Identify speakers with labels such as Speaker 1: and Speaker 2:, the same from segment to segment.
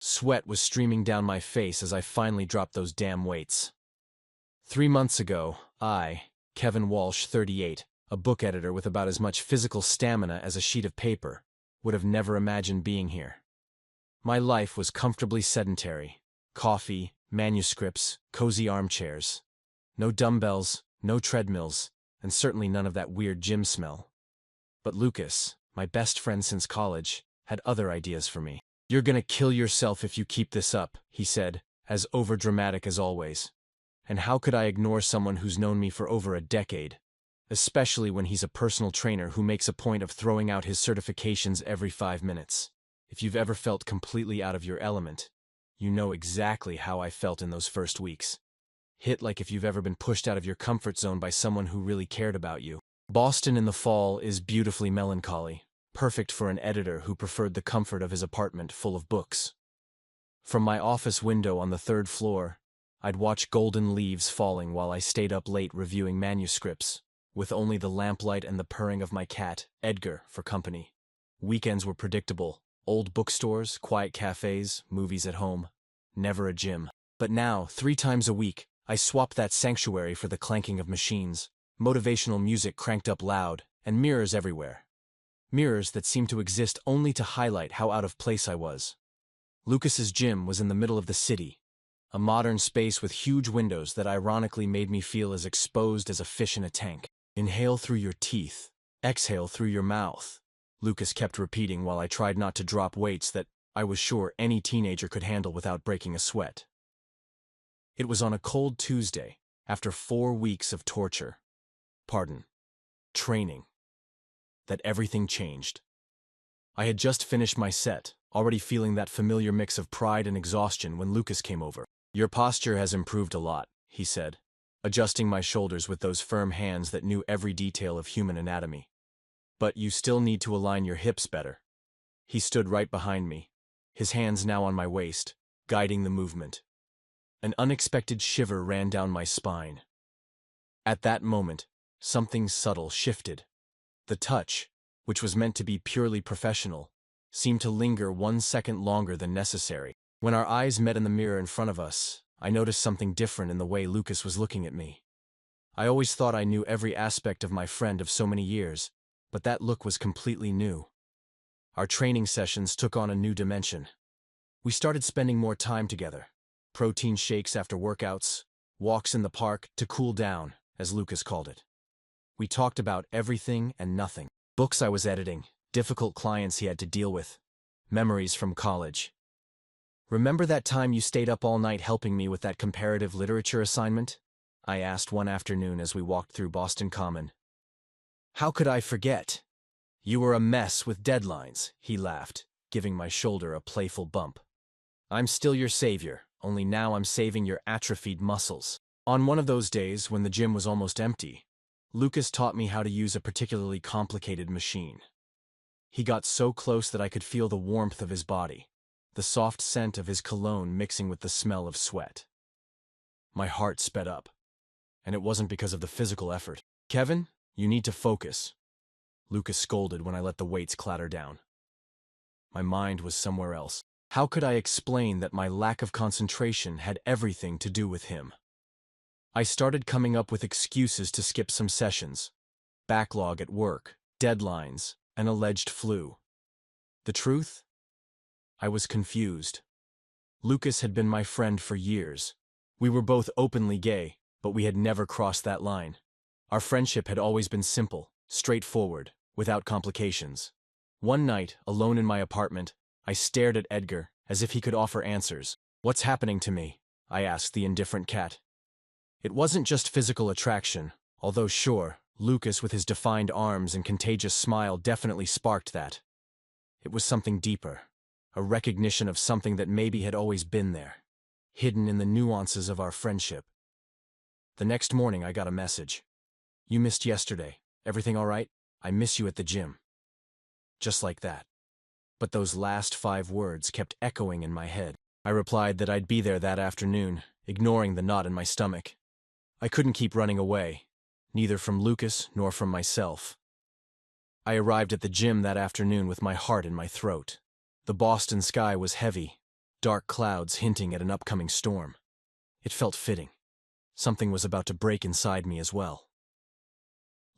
Speaker 1: Sweat was streaming down my face as I finally dropped those damn weights. 3 months ago, I, Kevin Walsh, 38, a book editor with about as much physical stamina as a sheet of paper, would have never imagined being here. My life was comfortably sedentary. Coffee, manuscripts, cozy armchairs. No dumbbells, no treadmills, and certainly none of that weird gym smell. But Lucas, my best friend since college, had other ideas for me. "You're gonna kill yourself if you keep this up," he said, as overdramatic as always. And how could I ignore someone who's known me for over a decade? Especially when he's a personal trainer who makes a point of throwing out his certifications every 5 minutes. If you've ever felt completely out of your element, you know exactly how I felt in those first weeks. Hit like if you've ever been pushed out of your comfort zone by someone who really cared about you. Boston in the fall is beautifully melancholy, perfect for an editor who preferred the comfort of his apartment full of books. From my office window on the 3rd floor, I'd watch golden leaves falling while I stayed up late reviewing manuscripts, with only the lamplight and the purring of my cat, Edgar, for company. Weekends were predictable. Old bookstores, quiet cafes, movies at home. Never a gym. But now, 3 times a week, I swapped that sanctuary for the clanking of machines, motivational music cranked up loud, and mirrors everywhere. Mirrors that seemed to exist only to highlight how out of place I was. Lucas's gym was in the middle of the city, a modern space with huge windows that ironically made me feel as exposed as a fish in a tank. "Inhale through your teeth, exhale through your mouth," Lucas kept repeating while I tried not to drop weights that I was sure any teenager could handle without breaking a sweat. It was on a cold Tuesday, after 4 weeks of training, that everything changed. I had just finished my set, already feeling that familiar mix of pride and exhaustion when Lucas came over. "Your posture has improved a lot," he said, adjusting my shoulders with those firm hands that knew every detail of human anatomy. "But you still need to align your hips better." He stood right behind me, his hands now on my waist, guiding the movement. An unexpected shiver ran down my spine. At that moment, something subtle shifted. The touch, which was meant to be purely professional, seemed to linger 1 second longer than necessary. When our eyes met in the mirror in front of us, I noticed something different in the way Lucas was looking at me. I always thought I knew every aspect of my friend of so many years, but that look was completely new. Our training sessions took on a new dimension. We started spending more time together. Protein shakes after workouts, walks in the park to cool down, as Lucas called it. We talked about everything and nothing. Books I was editing, difficult clients he had to deal with, memories from college. "Remember that time you stayed up all night helping me with that comparative literature assignment?" I asked one afternoon as we walked through Boston Common. "How could I forget? You were a mess with deadlines," he laughed, giving my shoulder a playful bump. "I'm still your savior, only now I'm saving your atrophied muscles." On one of those days when the gym was almost empty, Lucas taught me how to use a particularly complicated machine. He got so close that I could feel the warmth of his body, the soft scent of his cologne mixing with the smell of sweat. My heart sped up, and it wasn't because of the physical effort. "Kevin, you need to focus," Lucas scolded when I let the weights clatter down. My mind was somewhere else. How could I explain that my lack of concentration had everything to do with him? I started coming up with excuses to skip some sessions. Backlog at work, deadlines, an alleged flu. The truth? I was confused. Lucas had been my friend for years. We were both openly gay, but we had never crossed that line. Our friendship had always been simple, straightforward, without complications. One night, alone in my apartment, I stared at Edgar as if he could offer answers. "What's happening to me?" I asked the indifferent cat. It wasn't just physical attraction, although sure, Lucas with his defined arms and contagious smile definitely sparked that. It was something deeper, a recognition of something that maybe had always been there, hidden in the nuances of our friendship. The next morning I got a message. "You missed yesterday. Everything all right? I miss you at the gym." Just like that. But those last 5 words kept echoing in my head. I replied that I'd be there that afternoon, ignoring the knot in my stomach. I couldn't keep running away, neither from Lucas nor from myself. I arrived at the gym that afternoon with my heart in my throat. The Boston sky was heavy, dark clouds hinting at an upcoming storm. It felt fitting. Something was about to break inside me as well.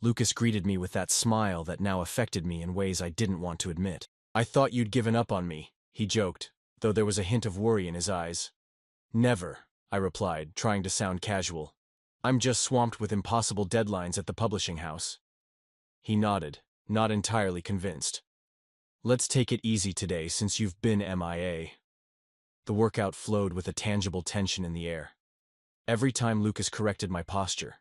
Speaker 1: Lucas greeted me with that smile that now affected me in ways I didn't want to admit. "I thought you'd given up on me," he joked, though there was a hint of worry in his eyes. "Never," I replied, trying to sound casual. "I'm just swamped with impossible deadlines at the publishing house." He nodded, not entirely convinced. "Let's take it easy today since you've been MIA. The workout flowed with a tangible tension in the air. Every time Lucas corrected my posture,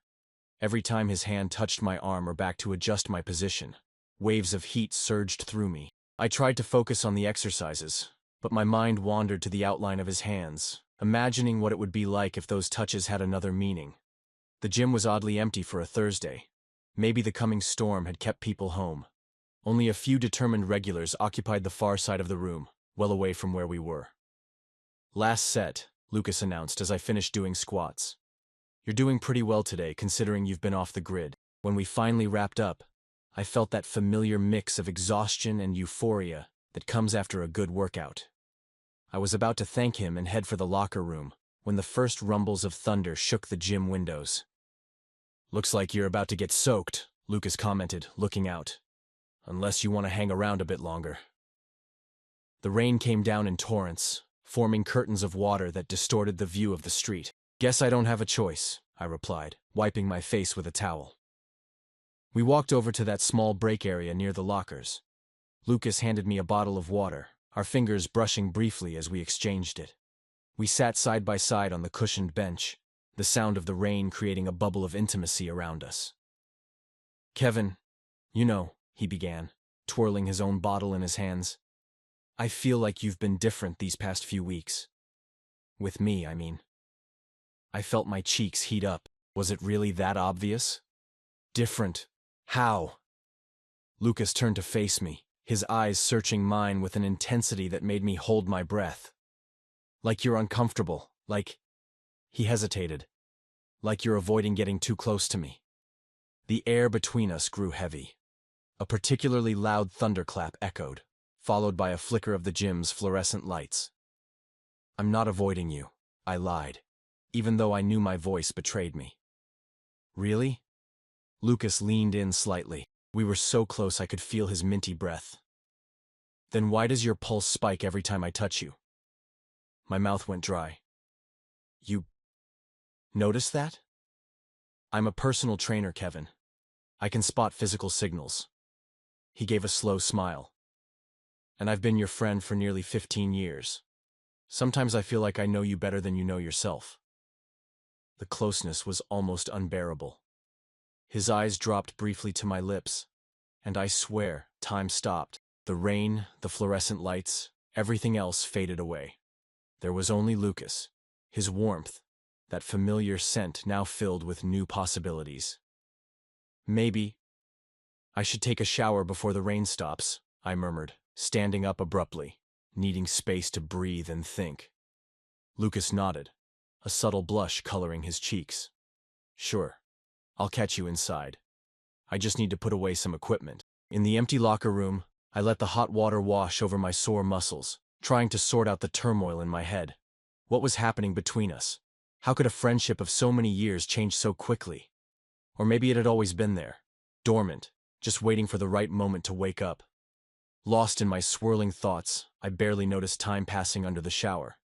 Speaker 1: every time his hand touched my arm or back to adjust my position, waves of heat surged through me. I tried to focus on the exercises, but my mind wandered to the outline of his hands, imagining what it would be like if those touches had another meaning. The gym was oddly empty for a Thursday. Maybe the coming storm had kept people home. Only a few determined regulars occupied the far side of the room, well away from where we were. "Last set," Lucas announced as I finished doing squats. "You're doing pretty well today considering you've been off the grid." When we finally wrapped up, I felt that familiar mix of exhaustion and euphoria that comes after a good workout. I was about to thank him and head for the locker room when the first rumbles of thunder shook the gym windows. "Looks like you're about to get soaked," Lucas commented, looking out. "Unless you want to hang around a bit longer." The rain came down in torrents, forming curtains of water that distorted the view of the street. "Guess I don't have a choice," I replied, wiping my face with a towel. We walked over to that small break area near the lockers. Lucas handed me a bottle of water, our fingers brushing briefly as we exchanged it. We sat side by side on the cushioned bench, the sound of the rain creating a bubble of intimacy around us. "Kevin, he began, twirling his own bottle in his hands. "I feel like you've been different these past few weeks. With me, I mean." I felt my cheeks heat up. Was it really that obvious? Different. How? Lucas turned to face me, his eyes searching mine with an intensity that made me hold my breath. "Like you're uncomfortable, like..." He hesitated. "Like you're avoiding getting too close to me." The air between us grew heavy. A particularly loud thunderclap echoed, followed by a flicker of the gym's fluorescent lights. "I'm not avoiding you," I lied, even though I knew my voice betrayed me. "Really?" Lucas leaned in slightly. We were so close I could feel his minty breath. "Then why does your pulse spike every time I touch you?" My mouth went dry. "You notice that?" "I'm a personal trainer, Kevin. I can spot physical signals." He gave a slow smile. "And I've been your friend for nearly 15 years. Sometimes I feel like I know you better than you know yourself." The closeness was almost unbearable. His eyes dropped briefly to my lips, and I swear, time stopped. The rain, the fluorescent lights, everything else faded away. There was only Lucas, his warmth, that familiar scent now filled with new possibilities. "Maybe I should take a shower before the rain stops," I murmured, standing up abruptly, needing space to breathe and think. Lucas nodded, a subtle blush coloring his cheeks. "Sure. I'll catch you inside. I just need to put away some equipment." In the empty locker room, I let the hot water wash over my sore muscles, trying to sort out the turmoil in my head. What was happening between us? How could a friendship of so many years change so quickly? Or maybe it had always been there, dormant, just waiting for the right moment to wake up. Lost in my swirling thoughts, I barely noticed time passing under the shower.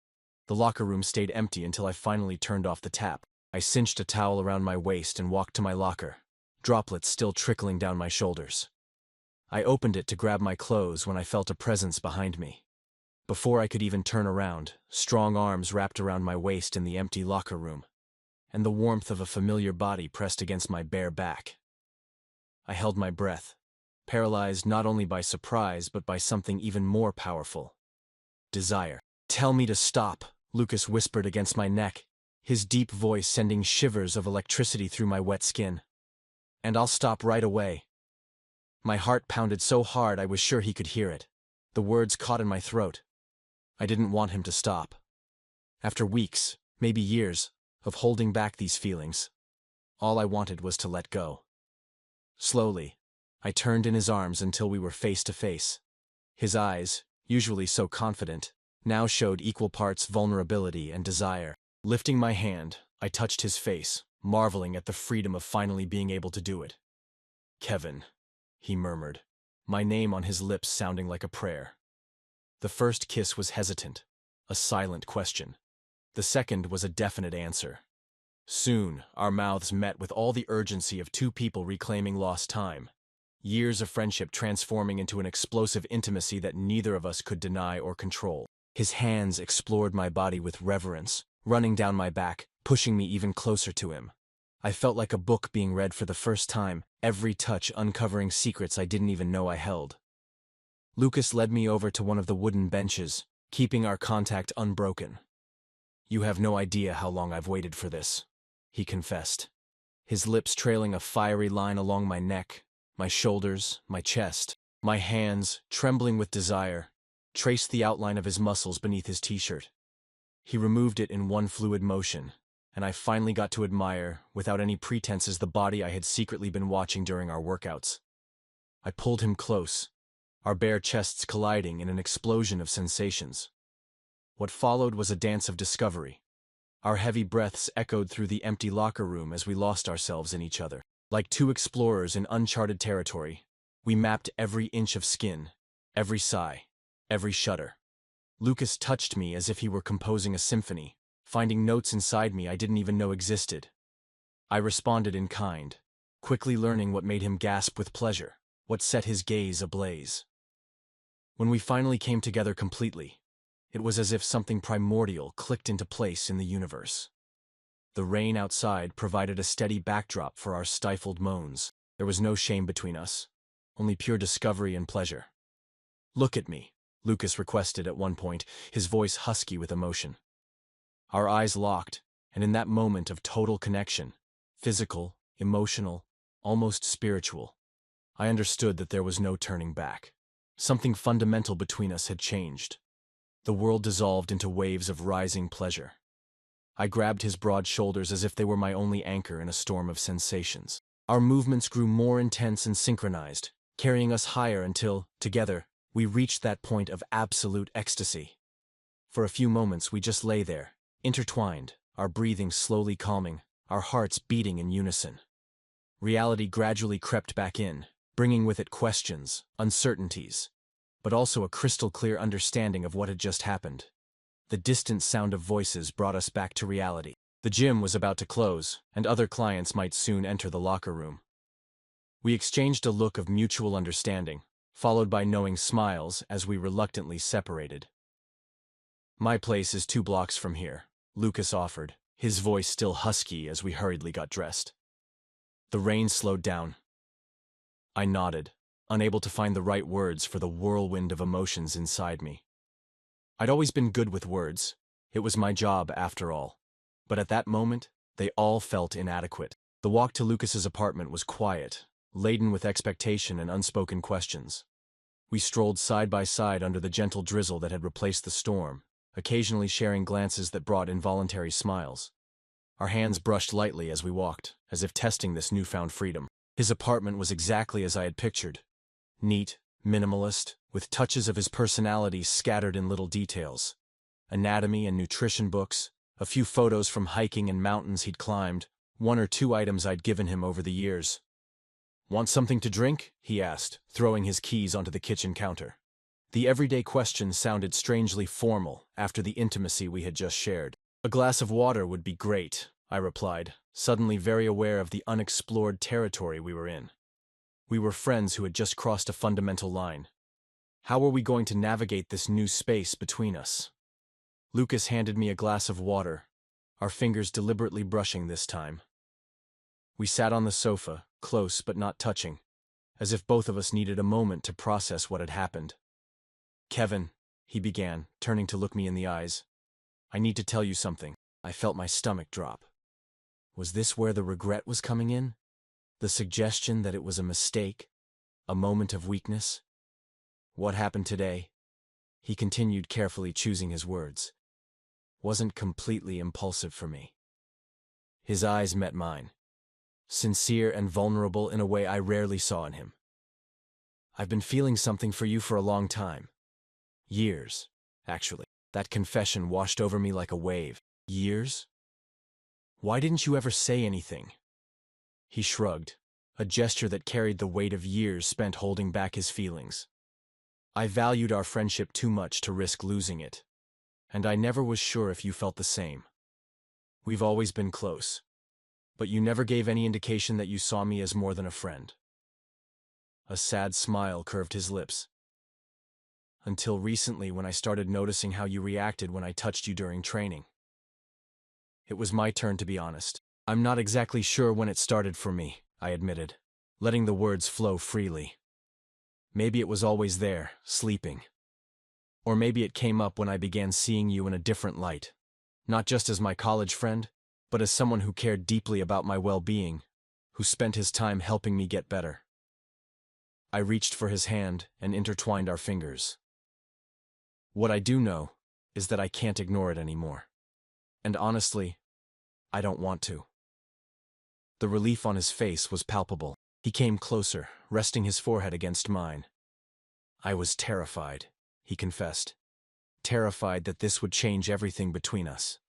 Speaker 1: The locker room stayed empty until I finally turned off the tap. I cinched a towel around my waist and walked to my locker, droplets still trickling down my shoulders. I opened it to grab my clothes when I felt a presence behind me. Before I could even turn around, strong arms wrapped around my waist in the empty locker room, and the warmth of a familiar body pressed against my bare back. I held my breath, paralyzed not only by surprise but by something even more powerful: desire. "Tell me to stop," Lucas whispered against my neck, his deep voice sending shivers of electricity through my wet skin. "And I'll stop right away." My heart pounded so hard I was sure he could hear it. The words caught in my throat. I didn't want him to stop. After weeks, maybe years, of holding back these feelings, all I wanted was to let go. Slowly, I turned in his arms until we were face to face. His eyes, usually so confident, now showed equal parts vulnerability and desire. Lifting my hand, I touched his face, marveling at the freedom of finally being able to do it. "Kevin," he murmured, my name on his lips sounding like a prayer. The first kiss was hesitant, a silent question. The second was a definite answer. Soon, our mouths met with all the urgency of two people reclaiming lost time. Years of friendship transforming into an explosive intimacy that neither of us could deny or control. His hands explored my body with reverence, running down my back, pushing me even closer to him. I felt like a book being read for the first time, every touch uncovering secrets I didn't even know I held. Lucas led me over to one of the wooden benches, keeping our contact unbroken. "You have no idea how long I've waited for this," he confessed, his lips trailing a fiery line along my neck, my shoulders, my chest. My hands, trembling with desire, traced the outline of his muscles beneath his t-shirt. He removed it in one fluid motion, and I finally got to admire, without any pretenses, the body I had secretly been watching during our workouts. I pulled him close, our bare chests colliding in an explosion of sensations. What followed was a dance of discovery. Our heavy breaths echoed through the empty locker room as we lost ourselves in each other. Like two explorers in uncharted territory, we mapped every inch of skin, every sigh, every shudder. Lucas touched me as if he were composing a symphony, finding notes inside me I didn't even know existed. I responded in kind, quickly learning what made him gasp with pleasure, what set his gaze ablaze. When we finally came together completely, it was as if something primordial clicked into place in the universe. The rain outside provided a steady backdrop for our stifled moans. There was no shame between us, only pure discovery and pleasure. "Look at me," Lucas requested at one point, his voice husky with emotion. Our eyes locked, and in that moment of total connection, physical, emotional, almost spiritual, I understood that there was no turning back. Something fundamental between us had changed. The world dissolved into waves of rising pleasure. I grabbed his broad shoulders as if they were my only anchor in a storm of sensations. Our movements grew more intense and synchronized, carrying us higher until, together, we reached that point of absolute ecstasy. For a few moments we just lay there, intertwined, our breathing slowly calming, our hearts beating in unison. Reality gradually crept back in, bringing with it questions, uncertainties, but also a crystal-clear understanding of what had just happened. The distant sound of voices brought us back to reality. The gym was about to close, and other clients might soon enter the locker room. We exchanged a look of mutual understanding, followed by knowing smiles as we reluctantly separated. "My place is 2 blocks from here," Lucas offered, his voice still husky as we hurriedly got dressed. The rain slowed down. I nodded, unable to find the right words for the whirlwind of emotions inside me. I'd always been good with words. It was my job, after all. But at that moment, they all felt inadequate. The walk to Lucas's apartment was quiet, laden with expectation and unspoken questions. We strolled side by side under the gentle drizzle that had replaced the storm, occasionally sharing glances that brought involuntary smiles. Our hands brushed lightly as we walked, as if testing this newfound freedom. His apartment was exactly as I had pictured. Neat, minimalist, with touches of his personality scattered in little details. Anatomy and nutrition books, a few photos from hiking and mountains he'd climbed, 1 or 2 items I'd given him over the years. "Want something to drink?" he asked, throwing his keys onto the kitchen counter. The everyday question sounded strangely formal after the intimacy we had just shared. "A glass of water would be great," I replied, suddenly very aware of the unexplored territory we were in. We were friends who had just crossed a fundamental line. How were we going to navigate this new space between us? Lucas handed me a glass of water, our fingers deliberately brushing this time. We sat on the sofa, close but not touching, as if both of us needed a moment to process what had happened. "Kevin," he began, turning to look me in the eyes, "I need to tell you something." I felt my stomach drop. Was this where the regret was coming in? The suggestion that it was a mistake, a moment of weakness? "What happened today," he continued, carefully choosing his words, "wasn't completely impulsive for me." His eyes met mine, sincere and vulnerable in a way I rarely saw in him. "I've been feeling something for you for a long time. Years, actually. That confession washed over me like a wave. Years? Why didn't you ever say anything? He shrugged, a gesture that carried the weight of years spent holding back his feelings. I valued our friendship too much to risk losing it, and I never was sure if you felt the same. We've always been close, but you never gave any indication that you saw me as more than a friend. A sad smile curved his lips. Until recently, when I started noticing how you reacted when I touched you during training. It was my turn to be honest. I'm not exactly sure when it started for me, I admitted, letting the words flow freely. Maybe it was always there, sleeping. Or maybe it came up when I began seeing you in a different light. Not just as my college friend, but as someone who cared deeply about my well-being, who spent his time helping me get better. I reached for his hand and intertwined our fingers. What I do know is that I can't ignore it anymore. And honestly, I don't want to. The relief on his face was palpable. He came closer, resting his forehead against mine. I was terrified, he confessed. Terrified that this would change everything between us.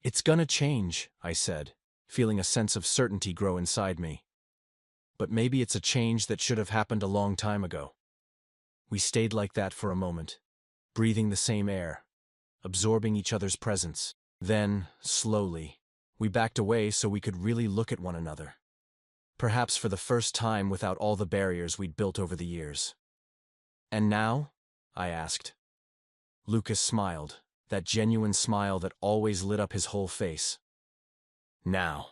Speaker 1: It's gonna change, I said, feeling a sense of certainty grow inside me. But maybe it's a change that should have happened a long time ago. We stayed like that for a moment, breathing the same air, absorbing each other's presence. Then, slowly, we backed away so we could really look at one another. Perhaps for the first time without all the barriers we'd built over the years. And now? I asked. Lucas smiled, that genuine smile that always lit up his whole face. Now,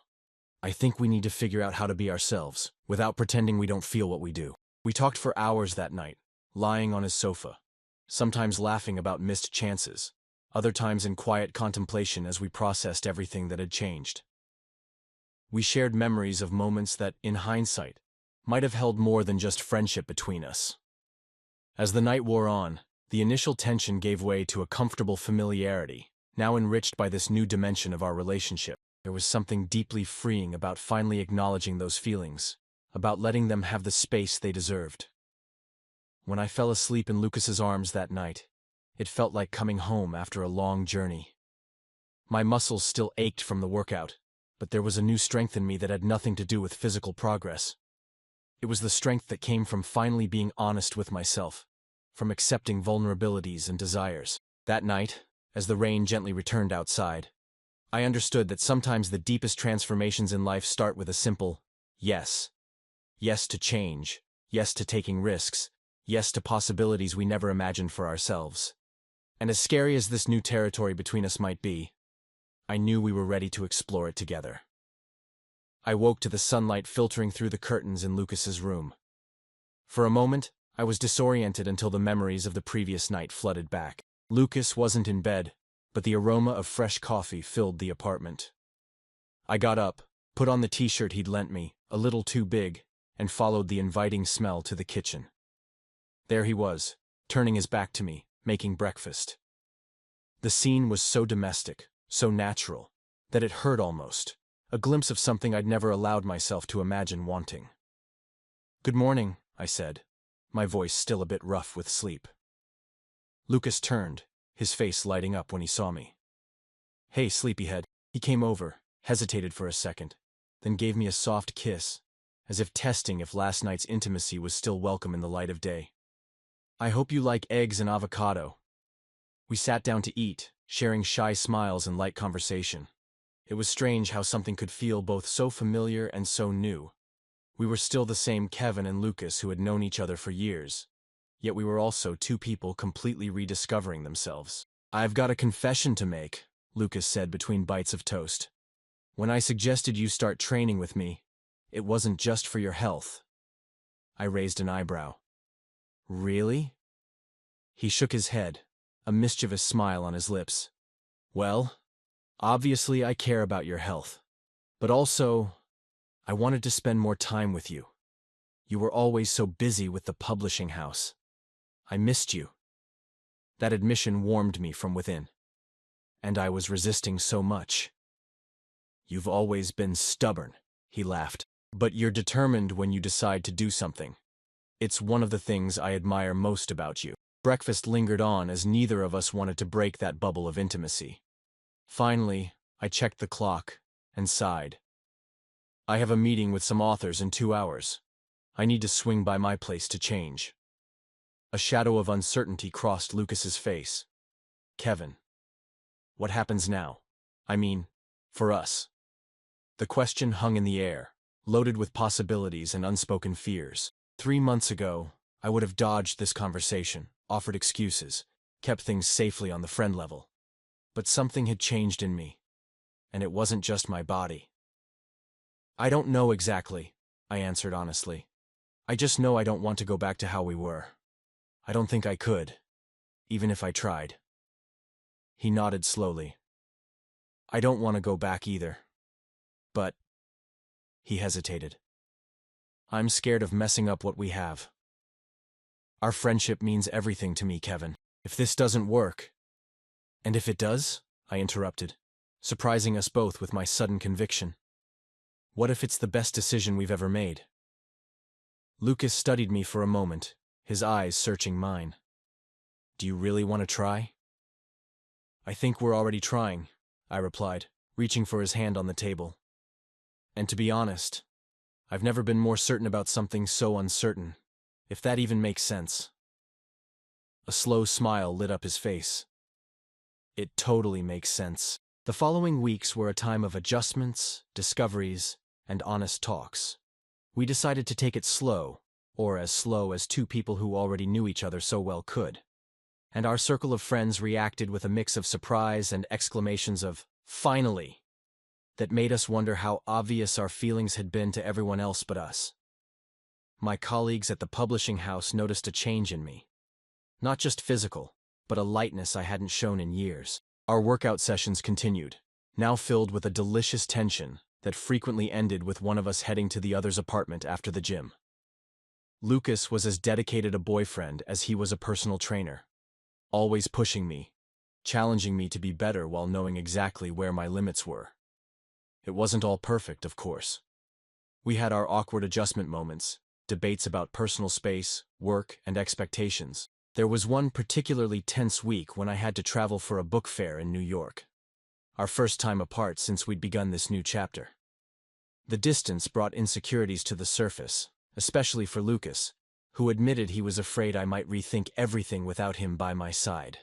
Speaker 1: I think we need to figure out how to be ourselves, without pretending we don't feel what we do. We talked for hours that night, lying on his sofa, sometimes laughing about missed chances, other times in quiet contemplation as we processed everything that had changed. We shared memories of moments that, in hindsight, might have held more than just friendship between us. As the night wore on, the initial tension gave way to a comfortable familiarity, now enriched by this new dimension of our relationship. There was something deeply freeing about finally acknowledging those feelings, about letting them have the space they deserved. When I fell asleep in Lucas's arms that night, it felt like coming home after a long journey. My muscles still ached from the workout, but there was a new strength in me that had nothing to do with physical progress. It was the strength that came from finally being honest with myself, from accepting vulnerabilities and desires. That night, as the rain gently returned outside, I understood that sometimes the deepest transformations in life start with a simple yes. Yes to change, yes to taking risks, yes to possibilities we never imagined for ourselves. And as scary as this new territory between us might be, I knew we were ready to explore it together. I woke to the sunlight filtering through the curtains in Lucas's room. For a moment, I was disoriented until the memories of the previous night flooded back. Lucas wasn't in bed, but the aroma of fresh coffee filled the apartment. I got up, put on the t-shirt he'd lent me, a little too big, and followed the inviting smell to the kitchen. There he was, turning his back to me, making breakfast. The scene was so domestic, so natural, that it hurt almost, a glimpse of something I'd never allowed myself to imagine wanting. "Good morning," I said, my voice still a bit rough with sleep. Lucas turned, his face lighting up when he saw me. "Hey, sleepyhead." He came over, hesitated for a second, then gave me a soft kiss, as if testing if last night's intimacy was still welcome in the light of day. "I hope you like eggs and avocado." We sat down to eat, sharing shy smiles and light conversation. It was strange how something could feel both so familiar and so new. We were still the same Kevin and Lucas who had known each other for years, yet we were also two people completely rediscovering themselves. "I've got a confession to make," Lucas said between bites of toast. "When I suggested you start training with me, it wasn't just for your health." I raised an eyebrow. "Really?" He shook his head, a mischievous smile on his lips. "Well, obviously I care about your health, but also, I wanted to spend more time with you. You were always so busy with the publishing house. I missed you." That admission warmed me from within. And I was resisting so much. "You've always been stubborn," he laughed. "But you're determined when you decide to do something. It's one of the things I admire most about you." Breakfast lingered on as neither of us wanted to break that bubble of intimacy. Finally, I checked the clock and sighed. I have a meeting with some authors in 2 hours. I need to swing by my place to change. A shadow of uncertainty crossed Lucas's face. Kevin. What happens now? I mean, for us. The question hung in the air, loaded with possibilities and unspoken fears. 3 months ago, I would have dodged this conversation, offered excuses, kept things safely on the friend level. But something had changed in me, and it wasn't just my body. I don't know exactly, I answered honestly. I just know I don't want to go back to how we were. I don't think I could, even if I tried. He nodded slowly. I don't want to go back either. But, he hesitated. I'm scared of messing up what we have. Our friendship means everything to me, Kevin. If this doesn't work... And if it does? I interrupted, surprising us both with my sudden conviction. What if it's the best decision we've ever made? Lucas studied me for a moment, his eyes searching mine. Do you really want to try? I think we're already trying, I replied, reaching for his hand on the table. And to be honest, I've never been more certain about something so uncertain, if that even makes sense. A slow smile lit up his face. It totally makes sense. The following weeks were a time of adjustments, discoveries, and honest talks. We decided to take it slow, or as slow as two people who already knew each other so well could. And our circle of friends reacted with a mix of surprise and exclamations of, "Finally!" that made us wonder how obvious our feelings had been to everyone else but us. My colleagues at the publishing house noticed a change in me. Not just physical, but a lightness I hadn't shown in years. Our workout sessions continued, now filled with a delicious tension that frequently ended with one of us heading to the other's apartment after the gym. Lucas was as dedicated a boyfriend as he was a personal trainer, always pushing me, challenging me to be better while knowing exactly where my limits were. It wasn't all perfect, of course. We had our awkward adjustment moments, debates about personal space, work, and expectations. There was one particularly tense week when I had to travel for a book fair in New York. Our first time apart since we'd begun this new chapter. The distance brought insecurities to the surface, especially for Lucas, who admitted he was afraid I might rethink everything without him by my side.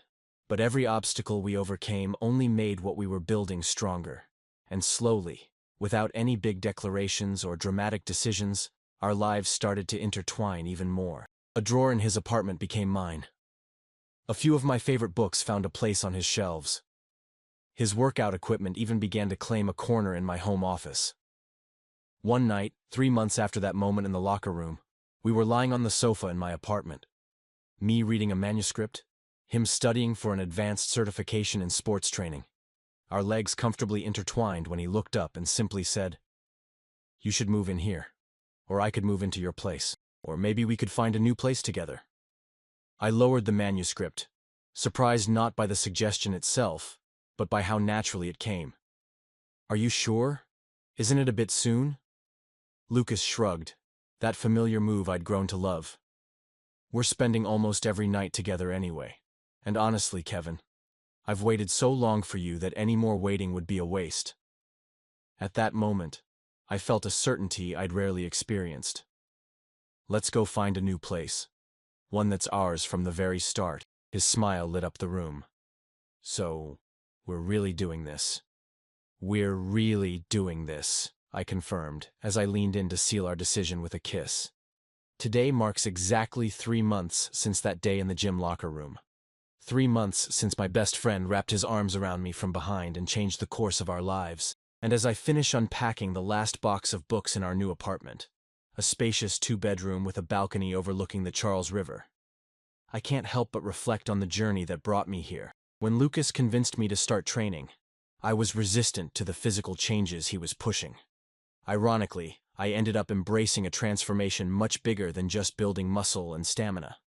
Speaker 1: But every obstacle we overcame only made what we were building stronger. And slowly, without any big declarations or dramatic decisions, our lives started to intertwine even more. A drawer in his apartment became mine. A few of my favorite books found a place on his shelves. His workout equipment even began to claim a corner in my home office. One night, 3 months after that moment in the locker room, we were lying on the sofa in my apartment. Me reading a manuscript, him studying for an advanced certification in sports training. Our legs comfortably intertwined when he looked up and simply said, "You should move in here. Or I could move into your place. Or maybe we could find a new place together." I lowered the manuscript, surprised not by the suggestion itself, but by how naturally it came. "Are you sure? Isn't it a bit soon?" Lucas shrugged, that familiar move I'd grown to love. "We're spending almost every night together anyway. And honestly, Kevin, I've waited so long for you that any more waiting would be a waste." At that moment, I felt a certainty I'd rarely experienced. Let's go find a new place. One that's ours from the very start. His smile lit up the room. "So, we're really doing this." "We're really doing this," I confirmed, as I leaned in to seal our decision with a kiss. Today marks exactly 3 months since that day in the gym locker room. 3 months since my best friend wrapped his arms around me from behind and changed the course of our lives. And as I finish unpacking the last box of books in our new apartment, a spacious 2-bedroom with a balcony overlooking the Charles River, I can't help but reflect on the journey that brought me here. When Lucas convinced me to start training, I was resistant to the physical changes he was pushing. Ironically, I ended up embracing a transformation much bigger than just building muscle and stamina.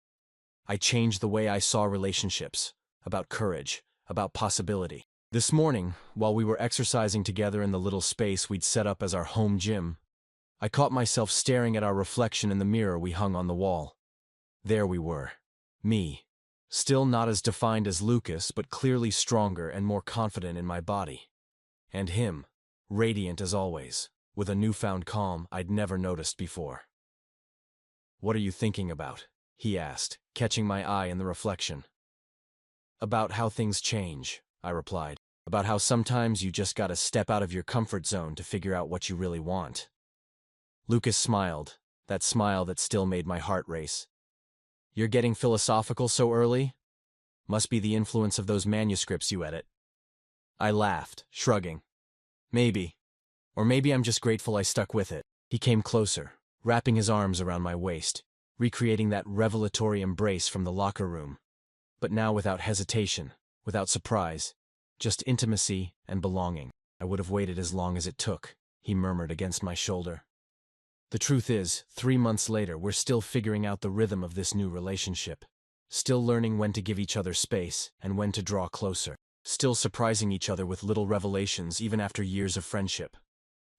Speaker 1: I changed the way I saw relationships, about courage, about possibility. This morning, while we were exercising together in the little space we'd set up as our home gym, I caught myself staring at our reflection in the mirror we hung on the wall. There we were, me, Still not as defined as Lucas, but clearly stronger and more confident in my body. And him, radiant as always, with a newfound calm I'd never noticed before. "What are you thinking about?" he asked, catching my eye in the reflection. "About how things change," I replied. "About how sometimes you just gotta step out of your comfort zone to figure out what you really want." Lucas smiled, that smile that still made my heart race. "You're getting philosophical so early? Must be the influence of those manuscripts you edit." I laughed, shrugging. "Maybe. Or maybe I'm just grateful I stuck with it." He came closer, wrapping his arms around my waist, recreating that revelatory embrace from the locker room. But now without hesitation, without surprise, just intimacy and belonging. "I would have waited as long as it took," he murmured against my shoulder. The truth is, 3 months later, we're still figuring out the rhythm of this new relationship. Still learning when to give each other space and when to draw closer. Still surprising each other with little revelations even after years of friendship.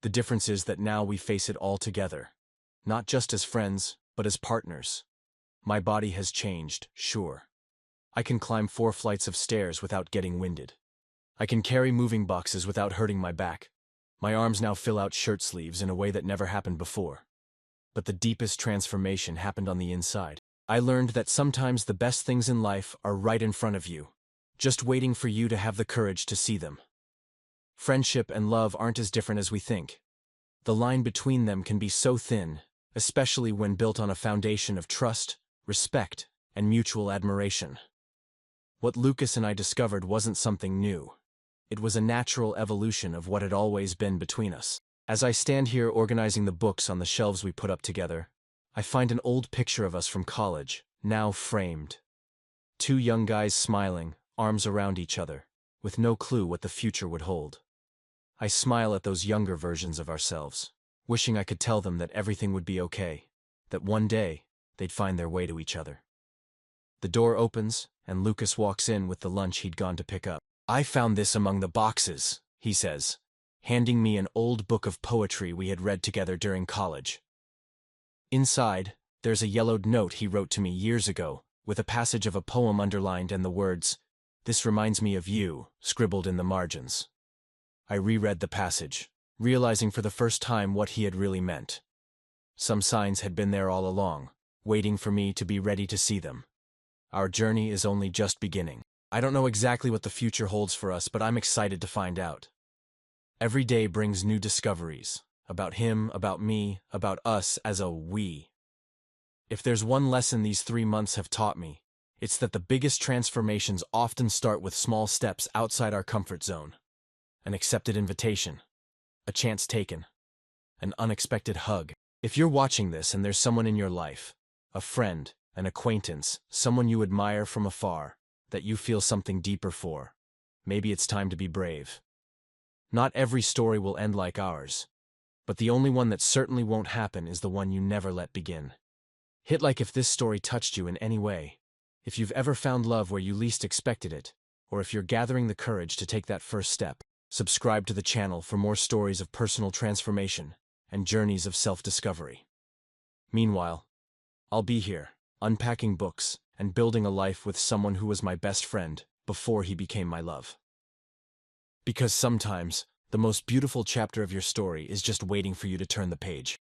Speaker 1: The difference is that now we face it all together. Not just as friends, but as partners. My body has changed, sure. I can climb 4 flights of stairs without getting winded. I can carry moving boxes without hurting my back. My arms now fill out shirt sleeves in a way that never happened before. But the deepest transformation happened on the inside. I learned that sometimes the best things in life are right in front of you, just waiting for you to have the courage to see them. Friendship and love aren't as different as we think. The line between them can be so thin, especially when built on a foundation of trust, respect, and mutual admiration. What Lucas and I discovered wasn't something new. It was a natural evolution of what had always been between us. As I stand here organizing the books on the shelves we put up together, I find an old picture of us from college, now framed. 2 young guys smiling, arms around each other, with no clue what the future would hold. I smile at those younger versions of ourselves, wishing I could tell them that everything would be okay, that one day they'd find their way to each other. The door opens, and Lucas walks in with the lunch he'd gone to pick up. "I found this among the boxes," he says, handing me an old book of poetry we had read together during college. Inside, there's a yellowed note he wrote to me years ago, with a passage of a poem underlined and the words, "This reminds me of you," scribbled in the margins. I reread the passage, realizing for the first time what he had really meant. Some signs had been there all along, waiting for me to be ready to see them. Our journey is only just beginning. I don't know exactly what the future holds for us, but I'm excited to find out. Every day brings new discoveries, about him, about me, about us as a we. If there's one lesson these 3 months have taught me, it's that the biggest transformations often start with small steps outside our comfort zone. An accepted invitation, a chance taken, an unexpected hug. If you're watching this and there's someone in your life, a friend, an acquaintance, someone you admire from afar, that you feel something deeper for, maybe it's time to be brave. Not every story will end like ours, but the only one that certainly won't happen is the one you never let begin. Hit like if this story touched you in any way, if you've ever found love where you least expected it, or if you're gathering the courage to take that first step. Subscribe to the channel for more stories of personal transformation and journeys of self-discovery. Meanwhile, I'll be here, unpacking books and building a life with someone who was my best friend before he became my love. Because sometimes, the most beautiful chapter of your story is just waiting for you to turn the page.